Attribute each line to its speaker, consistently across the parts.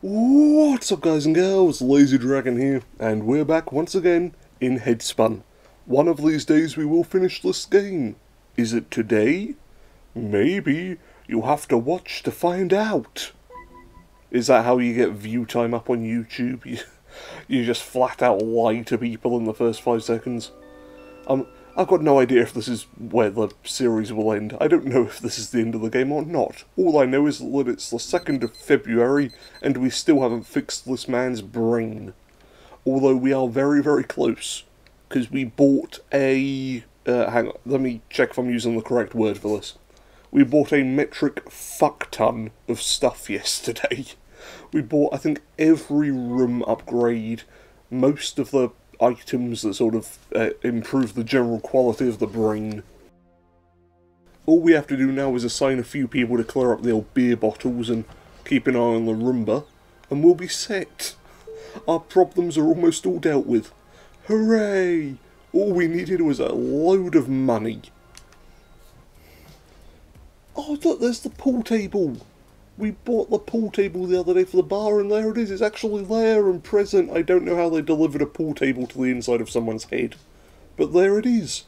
Speaker 1: What's up, guys and girls? Lazy Dragon here, and we're back once again in Headspun. One of these days we will finish this game. Is it today? Maybe. You'll have to watch to find out. Is that how you get view time up on YouTube? You just flat out lie to people in the first 5 seconds? I've got no idea if this is where the series will end. I don't know if this is the end of the game or not. All I know is that it's the 2nd of February and we still haven't fixed this man's brain. Although we are very, very close. Because we bought a... hang on, let me check if I'm using the correct word for this. We bought a metric fuck-ton of stuff yesterday. We bought, I think, every room upgrade, most of the items that sort of improve the general quality of the brain. All we have to do now is assign a few people to clear up the old beer bottles and keep an eye on the Roomba, and we'll be set. Our problems are almost all dealt with. Hooray! All we needed was a load of money. Oh look, there's the pool table! We bought the pool table the other day for the bar, and there it is. It's actually there and present. I don't know how they delivered a pool table to the inside of someone's head, but there it is.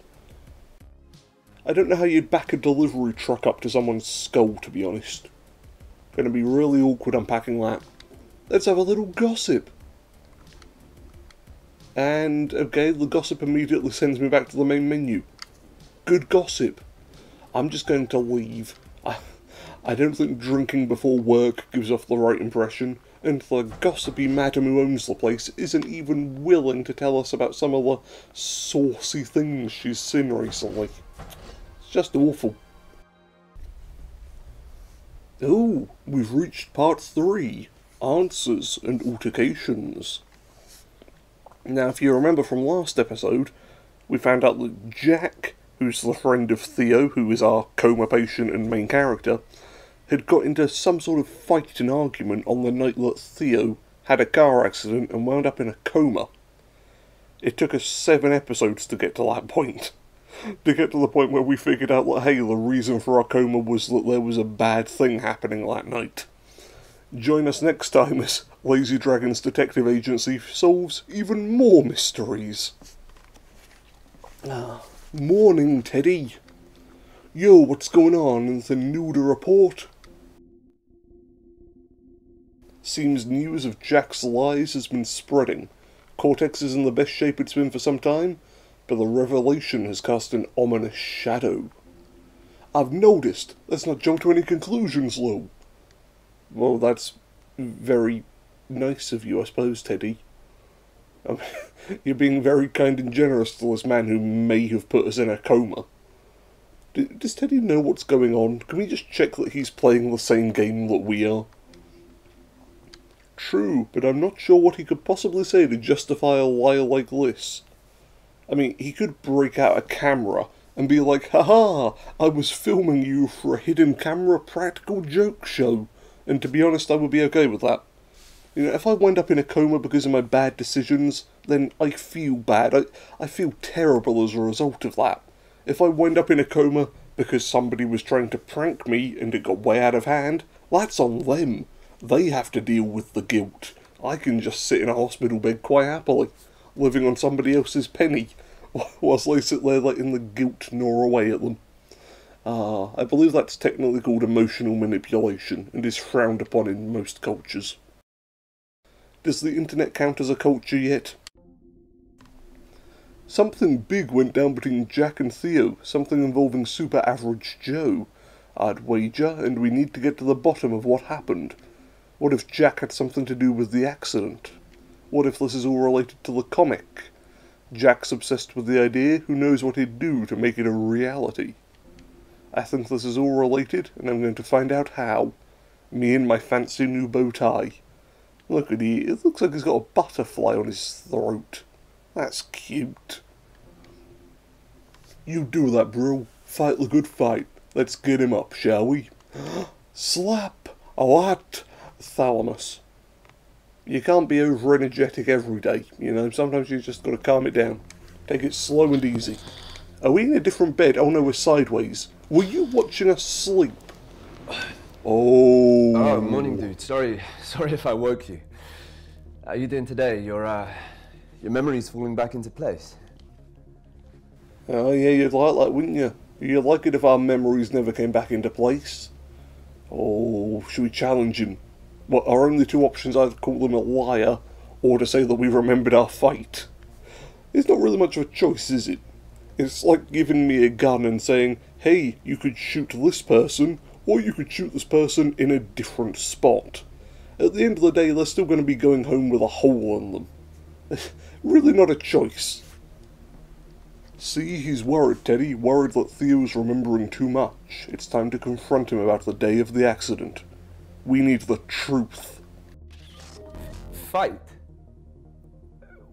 Speaker 1: I don't know how you'd back a delivery truck up to someone's skull, to be honest. Gonna be really awkward unpacking that. Let's have a little gossip. And, okay, the gossip immediately sends me back to the main menu. Good gossip. I'm just going to leave. I don't think drinking before work gives off the right impression, and the gossipy madam who owns the place isn't even willing to tell us about some of the saucy things she's seen recently. It's just awful. Oh, we've reached part 3, Answers and Altercations. Now, if you remember from last episode, we found out that Jack, who's the friend of Theo, who is our coma patient and main character, had got into some sort of fight and argument on the night that Theo had a car accident and wound up in a coma. It took us 7 episodes to get to that point. To get to the point where we figured out that, hey, the reason for our coma was that there was a bad thing happening that night. Join us next time as Lazy Dragon's detective agency solves even more mysteries. Morning, Teddy. Yo, what's going on? Anything new to report? Seems news of Jack's lies has been spreading. Cortex is in the best shape it's been for some time, but the revelation has cast an ominous shadow. I've noticed. Let's not jump to any conclusions, Lou. Well, that's very nice of you, I suppose, Teddy. You're being very kind and generous to this man who may have put us in a coma. Does Teddy know what's going on? Can we just check that he's playing the same game that we are? True, but I'm not sure what he could possibly say to justify a lie like this. I mean, he could break out a camera and be like, haha, I was filming you for a hidden camera practical joke show. And to be honest, I would be okay with that. You know, if I wind up in a coma because of my bad decisions, then I feel bad. I feel terrible as a result of that. If I wind up in a coma because somebody was trying to prank me and it got way out of hand, that's on them. They have to deal with the guilt. I can just sit in a hospital bed quite happily, living on somebody else's penny, whilst they sit there letting the guilt gnaw away at them. I believe that's technically called emotional manipulation, and is frowned upon in most cultures. Does the internet count as a culture yet? Something big went down between Jack and Theo, something involving Super Average Joe. I'd wager, and we need to get to the bottom of what happened. What if Jack had something to do with the accident? What if this is all related to the comic? Jack's obsessed with the idea, who knows what he'd do to make it a reality? I think this is all related, and I'm going to find out how. Me and my fancy new bow tie. Look at he, it looks like he's got a butterfly on his throat. That's cute. You do that, bro. Fight the good fight. Let's get him up, shall we? Slap! A what? Thalamus. You can't be over-energetic every day, you know. Sometimes you just got to calm it down. Take it slow and easy. Are we in a different bed? Oh no, we're sideways. Were you watching us sleep? Oh.
Speaker 2: Oh, morning, dude. Sorry if I woke you. How you doing today? Your memory's falling back into place.
Speaker 1: Oh yeah, you'd like that, wouldn't you? You'd like it if our memories never came back into place. Oh, should we challenge him? Well, our only two options are to call him a liar, or to say that we remembered our fight. It's not really much of a choice, is it? It's like giving me a gun and saying, hey, you could shoot this person, or you could shoot this person in a different spot. At the end of the day, they're still going to be going home with a hole in them. Really not a choice. See, he's worried, Teddy, worried that Theo's remembering too much. It's time to confront him about the day of the accident. We need the truth.
Speaker 2: Fight?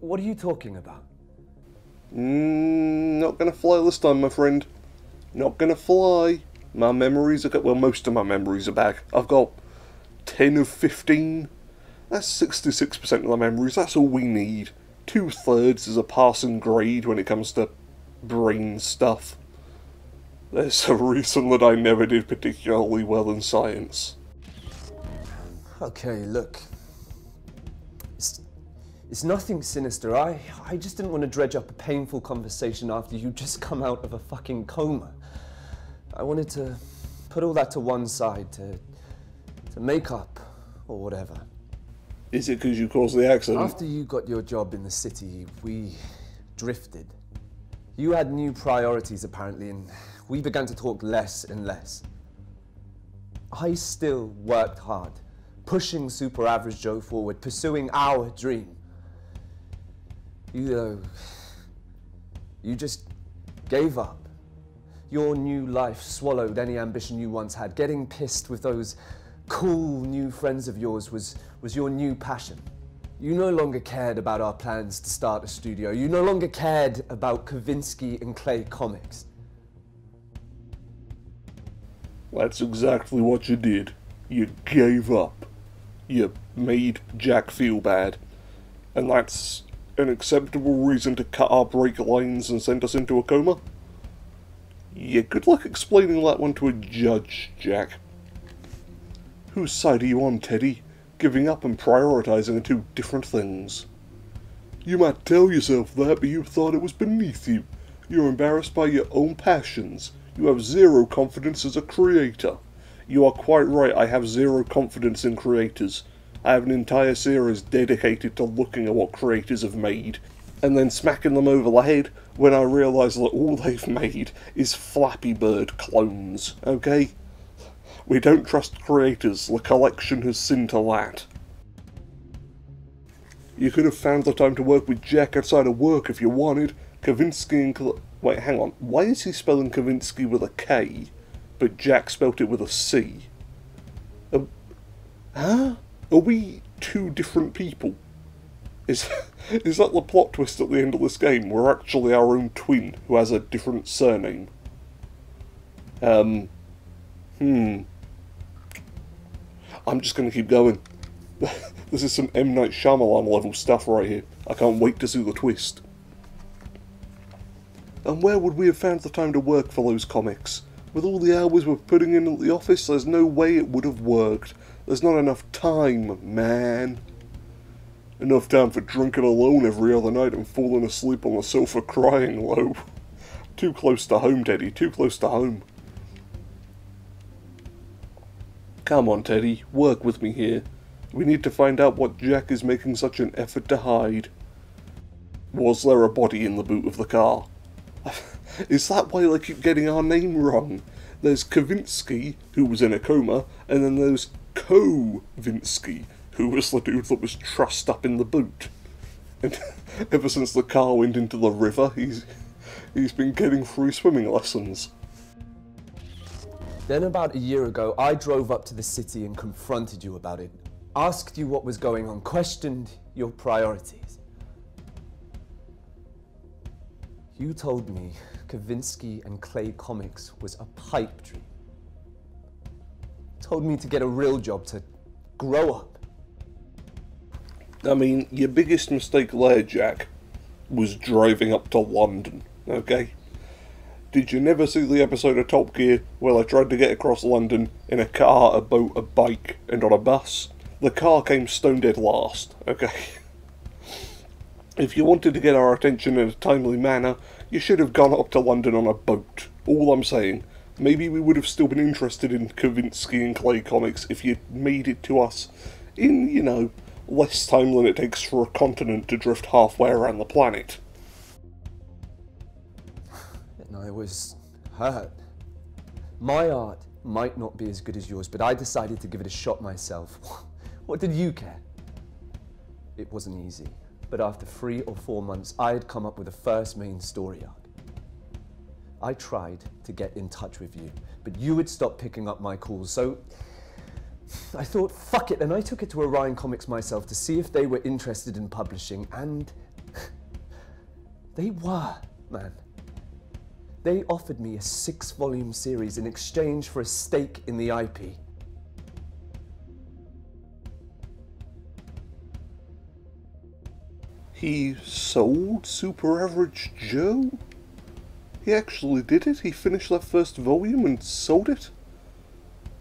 Speaker 2: What are you talking about?
Speaker 1: Not gonna fly this time, my friend. Not gonna fly. My memories are well, most of my memories are back. I've got 10 of 15. That's 66% of the memories. That's all we need. 2/3 is a passing grade when it comes to brain stuff. There's a reason that I never did particularly well in science.
Speaker 2: Okay, look. It's nothing sinister. I just didn't want to dredge up a painful conversation after you'd just come out of a fucking coma. I wanted to put all that to one side, to make up, or whatever.
Speaker 1: Is it because you caused the accident?
Speaker 2: After you got your job in the city, we drifted. You had new priorities, apparently, and we began to talk less and less. I still worked hard, pushing Super Average Joe forward, pursuing our dream. You, though, you just gave up. Your new life swallowed any ambition you once had. Getting pissed with those cool new friends of yours was your new passion. You no longer cared about our plans to start a studio. You no longer cared about Kavinsky and Clay Comics.
Speaker 1: That's exactly what you did. You gave up. You made Jack feel bad. And that's an acceptable reason to cut our brake lines and send us into a coma? Yeah, good luck explaining that one to a judge, Jack. Whose side are you on, Teddy? Giving up and prioritising are two different things. You might tell yourself that, but you thought it was beneath you. You're embarrassed by your own passions. You have zero confidence as a creator. You are quite right, I have zero confidence in creators. I have an entire series dedicated to looking at what creators have made, and then smacking them over the head when I realise that all they've made is Flappy Bird clones, okay? We don't trust creators, the collection has seen to that. You could have found the time to work with Jack outside of work if you wanted. Kavinsky and wait, hang on. Why is he spelling Kavinsky with a K, but Jack spelt it with a C? Huh? Are we two different people? Is that the plot twist at the end of this game? We're actually our own twin who has a different surname. I'm just going to keep going. This is some M. Night Shyamalan level stuff right here. I can't wait to see the twist. And where would we have found the time to work for those comics? With all the hours we're putting in at the office, there's no way it would have worked. There's not enough time, man. Enough time for drinking alone every other night and falling asleep on the sofa crying low. Too close to home, Teddy, too close to home. Come on, Teddy, work with me here. We need to find out what Jack is making such an effort to hide. Was there a body in the boot of the car? Is that why they keep getting our name wrong? There's Kavinsky, who was in a coma, and then there's Ko-Vinsky, who was the dude that was trussed up in the boot. And ever since the car went into the river, he's been getting free swimming lessons.
Speaker 2: Then about a year ago, I drove up to the city and confronted you about it. Asked you what was going on, questioned your priorities. You told me Kavinsky and Clay Comics was a pipe dream. Told me to get a real job, to grow up.
Speaker 1: I mean, your biggest mistake there, Jack, was driving up to London, okay? Did you never see the episode of Top Gear where they tried to get across London in a car, a boat, a bike, and on a bus? The car came stone dead last, okay? If you wanted to get our attention in a timely manner, you should have gone up to London on a boat. All I'm saying. Maybe we would have still been interested in Kavinsky and Clay comics if you'd made it to us in, you know, less time than it takes for a continent to drift halfway around the planet.
Speaker 2: And I was hurt. My art might not be as good as yours, but I decided to give it a shot myself. What did you care? It wasn't easy, but after 3 or 4 months, I had come up with a first main story arc. I tried to get in touch with you, but you had stopped picking up my calls, so I thought, fuck it, and I took it to Orion Comics myself to see if they were interested in publishing, and they were, man. They offered me a 6-volume series in exchange for a stake in the IP.
Speaker 1: He sold Super Average Joe? He actually did it? He finished that first volume and sold it?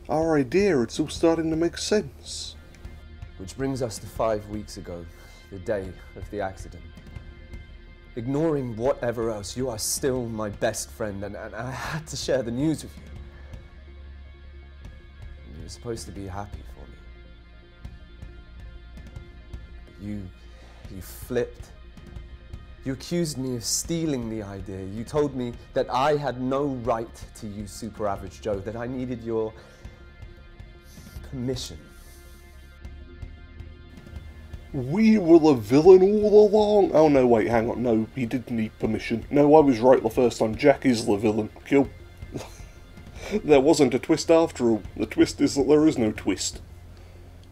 Speaker 1: Our idea, it's all starting to make sense.
Speaker 2: Which brings us to 5 weeks ago, the day of the accident. Ignoring whatever else, you are still my best friend, and I had to share the news with you. You were supposed to be happy for me. But you flipped. You accused me of stealing the idea. You told me that I had no right to use Super Average Joe, that I needed your permission.
Speaker 1: We were the villain all along. Oh no, wait, hang on. No, he did need permission. No, I was right the first time. Jack is the villain. Kill. There wasn't a twist after all. The twist is that there is no twist.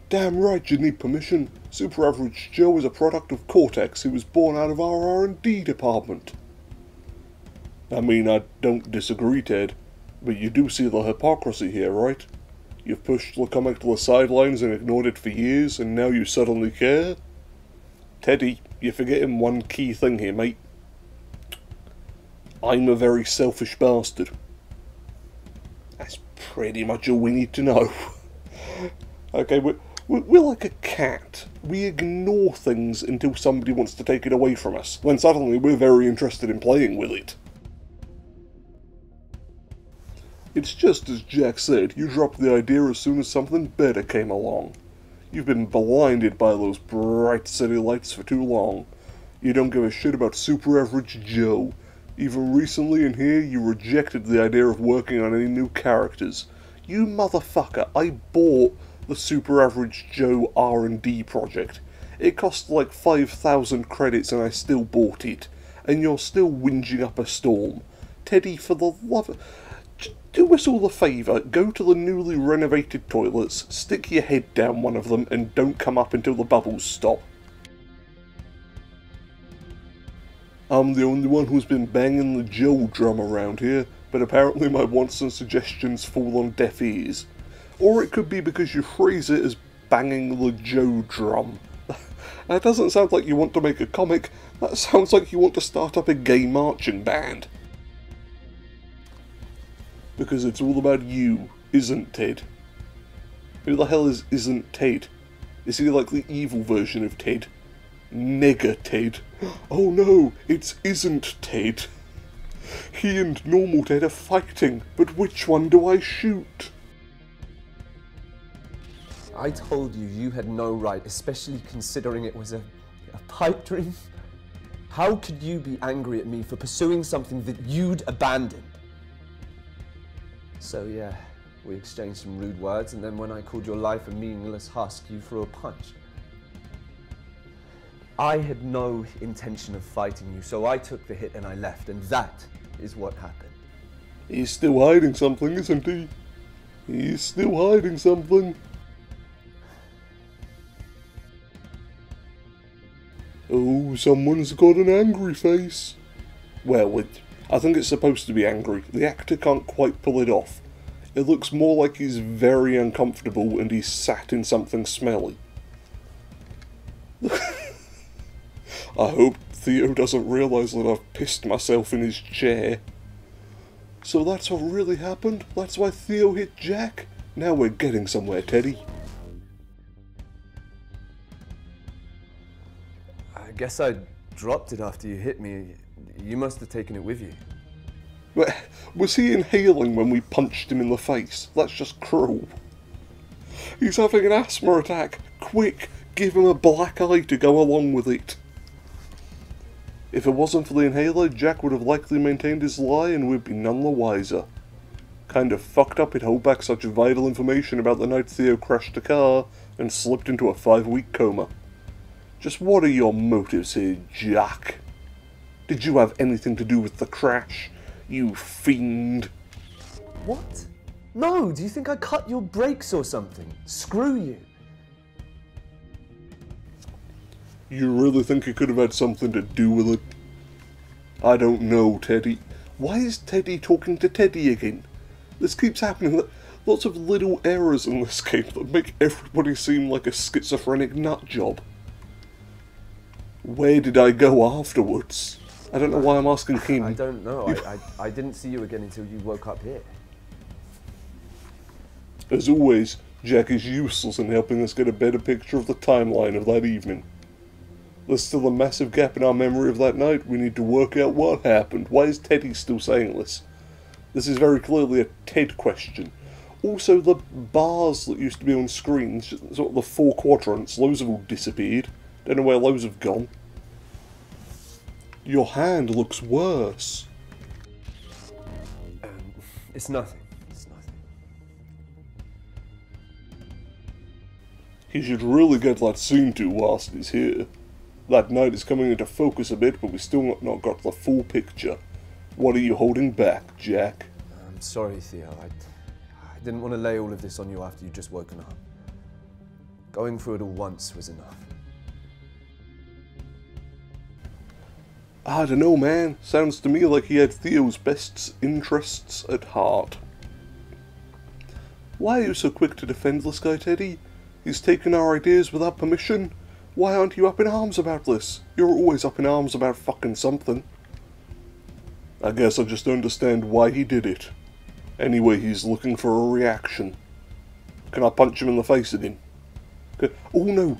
Speaker 1: Damn right, you need permission. Super Average Joe is a product of Cortex, who was born out of our R&D department. I mean, I don't disagree, Ted, but you do see the hypocrisy here, right? You've pushed the comic to the sidelines and ignored it for years, and now you suddenly care? Teddy, you're forgetting one key thing here, mate. I'm a very selfish bastard. That's pretty much all we need to know. Okay, we're like a cat. We ignore things until somebody wants to take it away from us. Then suddenly we're very interested in playing with it. It's just as Jack said, you dropped the idea as soon as something better came along. You've been blinded by those bright city lights for too long. You don't give a shit about Super Average Joe. Even recently in here, you rejected the idea of working on any new characters. You motherfucker, I bought the Super Average Joe R&D project. It cost like 5,000 credits and I still bought it. And you're still whinging up a storm. Teddy, for the love of... Do us all a favour, go to the newly renovated toilets, stick your head down one of them and don't come up until the bubbles stop. I'm the only one who's been banging the Joe drum around here, but apparently my wants and suggestions fall on deaf ears. Or it could be because you phrase it as banging the Joe drum. That doesn't sound like you want to make a comic, that sounds like you want to start up a gay marching band. Because it's all about you, isn't Ted? Who the hell isn't Ted? Is he like the evil version of Ted? Nigger Ted. Oh no, it isn't Ted. He and normal Ted are fighting, but which one do I shoot?
Speaker 2: I told you you had no right, especially considering it was a pipe dream. How could you be angry at me for pursuing something that you'd abandoned? So yeah, we exchanged some rude words, and then when I called your life a meaningless husk, you threw a punch. I had no intention of fighting you, so I took the hit and I left, and that is what happened.
Speaker 1: He's still hiding something, isn't he? He's still hiding something. Oh, someone's got an angry face. Well, I think it's supposed to be angry. The actor can't quite pull it off. It looks more like he's very uncomfortable and he's sat in something smelly. I hope Theo doesn't realise that I've pissed myself in his chair. So that's what really happened? That's why Theo hit Jack? Now we're getting somewhere, Teddy.
Speaker 2: I guess I dropped it after you hit me. You must have taken it with you.
Speaker 1: Was he inhaling when we punched him in the face? That's just cruel. He's having an asthma attack. Quick, give him a black eye to go along with it. If it wasn't for the inhaler, Jack would have likely maintained his lie and we'd be none the wiser. Kind of fucked up he'd hold back such vital information about the night Theo crashed a car and slipped into a 5-week coma. Just what are your motives here, Jack? Did you have anything to do with the crash, you fiend?
Speaker 2: What? No, do you think I cut your brakes or something? Screw you.
Speaker 1: You really think you could have had something to do with it? I don't know, Teddy. Why is Teddy talking to Teddy again? This keeps happening. Lots of little errors in this game that make everybody seem like a schizophrenic nutjob. Where did I go afterwards? I don't know why I'm asking him.
Speaker 2: I don't know. I didn't see you again until you woke up here.
Speaker 1: As always, Jack is useless in helping us get a better picture of the timeline of that evening. There's still a massive gap in our memory of that night. We need to work out what happened. Why is Teddy still saying this? This is very clearly a Ted question. Also, the bars that used to be on screens, sort of the 4 quadrants, those have all disappeared. Don't know where those have gone. Your hand looks worse.
Speaker 2: It's nothing. It's nothing.
Speaker 1: He should really get that seen to whilst he's here. That night is coming into focus a bit, but we still not got the full picture. What are you holding back, Jack?
Speaker 2: I'm sorry, Theo. I didn't want to lay all of this on you after you'd just woken up. Going through it all once was enough.
Speaker 1: I don't know, man. Sounds to me like he had Theo's best interests at heart. Why are you so quick to defend this guy, Teddy? He's taken our ideas without permission. Why aren't you up in arms about this? You're always up in arms about fucking something. I guess I just don't understand why he did it. Anyway, he's looking for a reaction. Can I punch him in the face again? Oh no,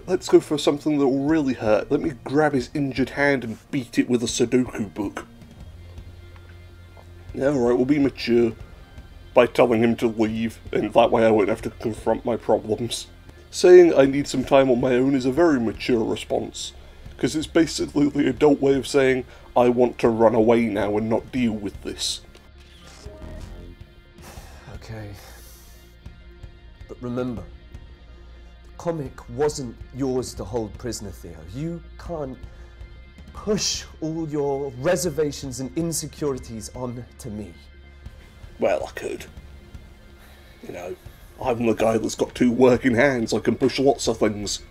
Speaker 1: let's go for something that will really hurt. Let me grab his injured hand and beat it with a Sudoku book. Alright, we'll be mature by telling him to leave, and that way I won't have to confront my problems. Saying I need some time on my own is a very mature response, because it's basically the adult way of saying I want to run away now and not deal with this.
Speaker 2: Okay. But remember, the comic wasn't yours to hold prisoner, Theo. You can't push all your reservations and insecurities on to me.
Speaker 1: Well, I could. You know, I'm the guy that's got 2 working hands, I can push lots of things.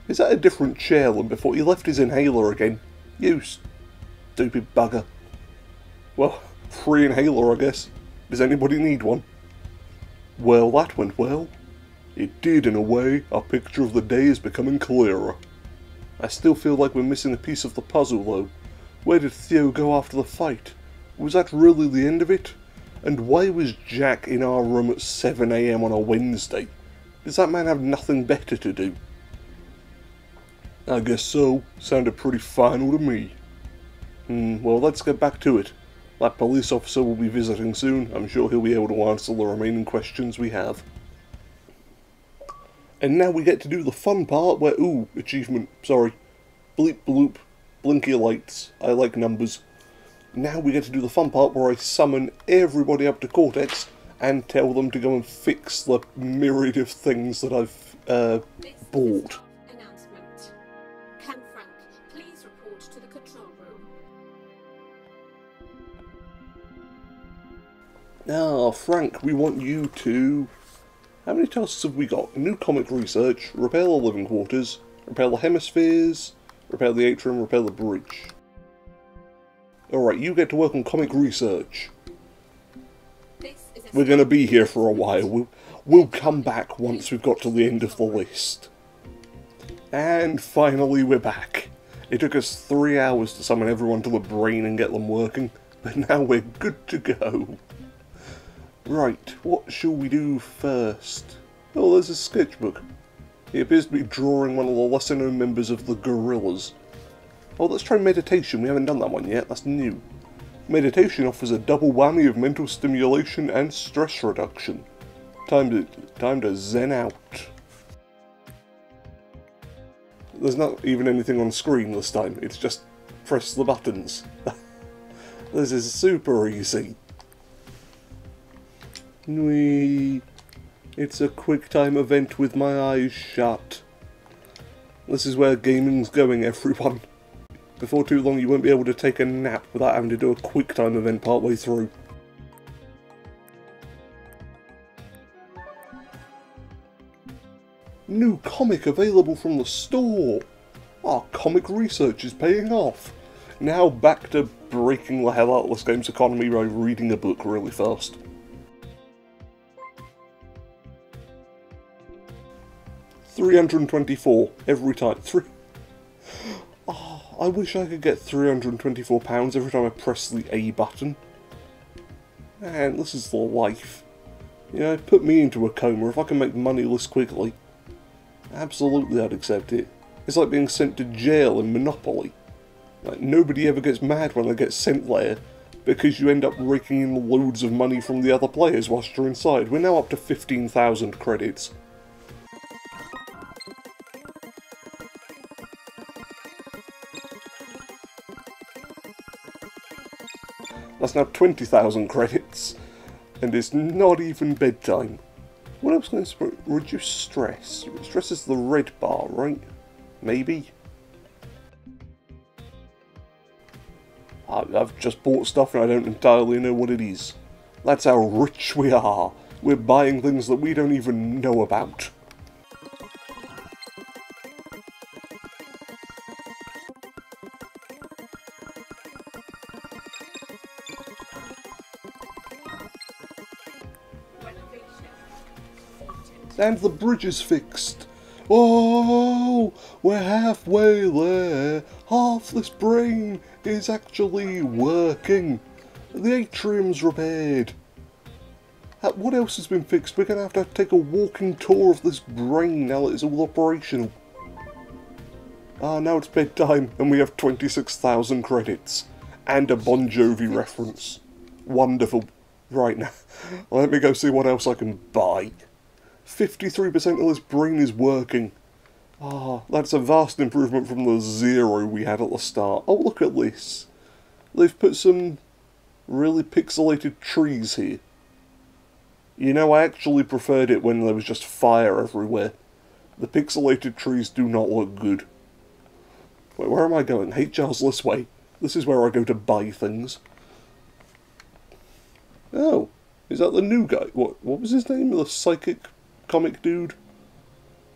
Speaker 1: Is that a different chair than before? He left his inhaler again. You stupid bugger. Well, free inhaler, I guess. Does anybody need one? Well, that went well. It did, in a way. Our picture of the day is becoming clearer. I still feel like we're missing a piece of the puzzle, though. Where did Theo go after the fight? Was that really the end of it? And why was Jack in our room at 7 AM on a Wednesday? Does that man have nothing better to do? I guess so. Sounded pretty final to me. Well, let's get back to it. That police officer will be visiting soon. I'm sure he'll be able to answer the remaining questions we have. And now we get to do the fun part where, ooh, achievement, sorry. Bleep bloop, blinky lights, I like numbers. Now we get to do the fun part where I summon everybody up to Cortex and tell them to go and fix the myriad of things that I've bought.
Speaker 3: Announcement. Can Frank please report to the control room?
Speaker 1: Now, Frank, we want you to... How many tasks have we got? New comic research, repair the living quarters, repair the hemispheres, repair the atrium, repair the bridge. Alright, you get to work on comic research. We're going to be here for a while. We'll come back once we've got to the end of the list. And finally we're back. It took us 3 hours to summon everyone to the brain and get them working. but now we're good to go. Right, what shall we do first? Oh, there's a sketchbook. He appears to be drawing one of the lesser known members of the Gorillas. Oh, let's try meditation. We haven't done that one yet. That's new. Meditation offers a double whammy of mental stimulation and stress reduction. Time to zen out. There's not even anything on screen this time. It's just press the buttons. This is super easy. It's a quick time event with my eyes shut. This is where gaming's going, everyone. Before too long you won't be able to take a nap without having to do a quick time event partway through. New comic available from the store! Our comic research is paying off! Now back to breaking the hell out of this game's economy by reading a book really fast. $324 every time. Oh, I wish I could get £324 every time I press the A button. Man, this is the life. You know, put me into a coma if I can make money this quickly. Absolutely, I'd accept it. It's like being sent to jail in Monopoly. Like, nobody ever gets mad when they get sent there, because you end up raking in loads of money from the other players whilst you're inside. We're now up to 15,000 credits. That's now 20,000 credits, and it's not even bedtime. What else can I reduce stress? Stress is the red bar, right? Maybe? I've just bought stuff and I don't entirely know what it is. That's how rich we are. We're buying things that we don't even know about. And the bridge is fixed. Oh, we're halfway there. Half this brain is actually working. The atrium's repaired. What else has been fixed? We're going to have take a walking tour of this brain now that it's all operational. Ah, now it's bedtime and we have 26,000 credits. And a Bon Jovi reference. Wonderful. Right now, let me go see what else I can buy. 53% of this brain is working. Ah, that's a vast improvement from the 0 we had at the start. Oh, look at this. They've put some really pixelated trees here. You know, I actually preferred it when there was just fire everywhere. The pixelated trees do not look good. Wait, where am I going? HR's this way. This is where I go to buy things. Oh, is that the new guy? What was his name? The psychic comic dude?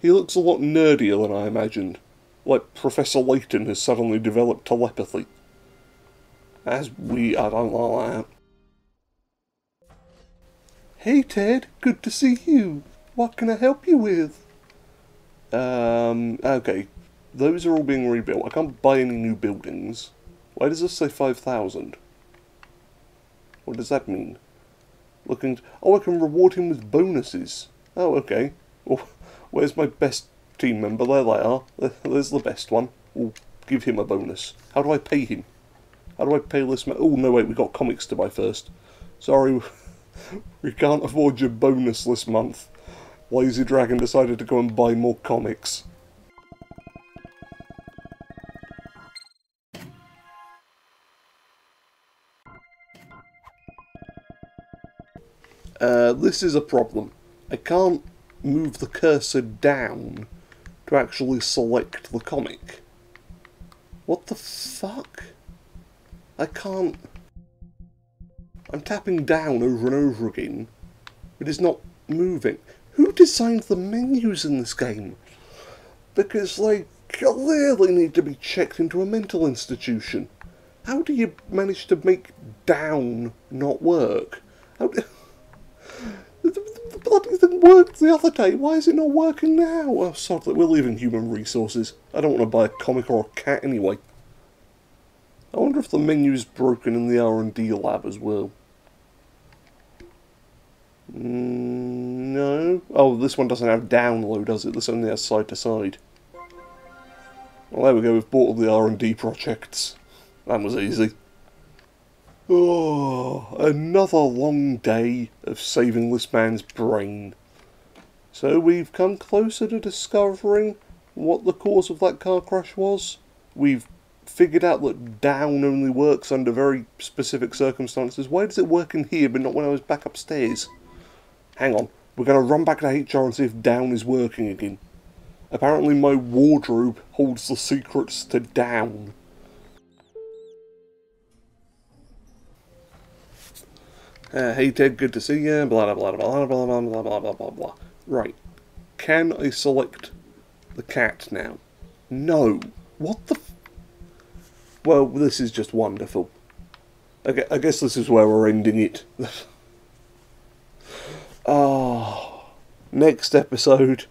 Speaker 1: He looks a lot nerdier than I imagined. Like Professor Layton has suddenly developed telepathy. That's weird, I don't like that. Hey Ted, good to see you. What can I help you with? Okay. Those are all being rebuilt. I can't buy any new buildings. Why does this say 5,000? What does that mean? Oh, I can reward him with bonuses. Oh, okay. Well, where's my best team member? There they are. There's the best one. We'll give him a bonus. How do I pay him? How do I pay this man? Oh, no, wait, we've got comics to buy first. Sorry, we can't afford your bonus this month. Lazy Dragon decided to go and buy more comics. This is a problem. I can't move the cursor down to actually select the comic. What the fuck? I can't... I'm tapping down over and over again, but it's not moving. Who designed the menus in this game? Because they clearly need to be checked into a mental institution. How do you manage to make down not work? The bloody thing worked the other day, why is it not working now? Oh, sorry, we're leaving human resources. I don't want to buy a comic or a cat anyway. I wonder if the menu's broken in the R&D lab as well. No. Oh, this one doesn't have download, does it? This only has side to side. Well, there we go. We've bought all the R&D projects. That was easy. Oh, another long day of saving this man's brain. So we've come closer to discovering what the cause of that car crash was. We've figured out that down only works under very specific circumstances. Why does it work in here but not when I was back upstairs? Hang on, we're going to run back to HR and see if down is working again. Apparently my wardrobe holds the secrets to down. Hey Ted, good to see you, blah blah blah blah blah blah blah blah blah blah blah. Right, can I select the cat now? No. What the Well, this is just wonderful. I guess this is where we're ending it. Next episode.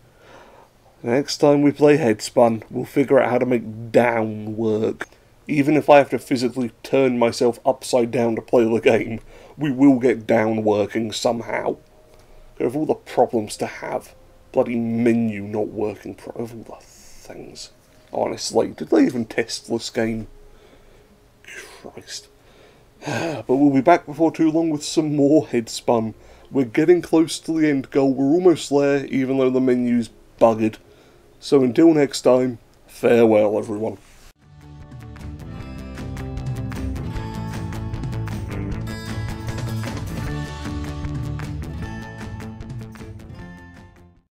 Speaker 1: Next time we play Headspun, we'll figure out how to make down work. Even if I have to physically turn myself upside down to play the game, we will get down working somehow. Of all the problems to have, bloody menu not working, of all the things. Honestly, did they even test this game? Christ. But we'll be back before too long with some more Headspun. We're getting close to the end goal, we're almost there, even though the menu's buggered. So until next time, farewell everyone.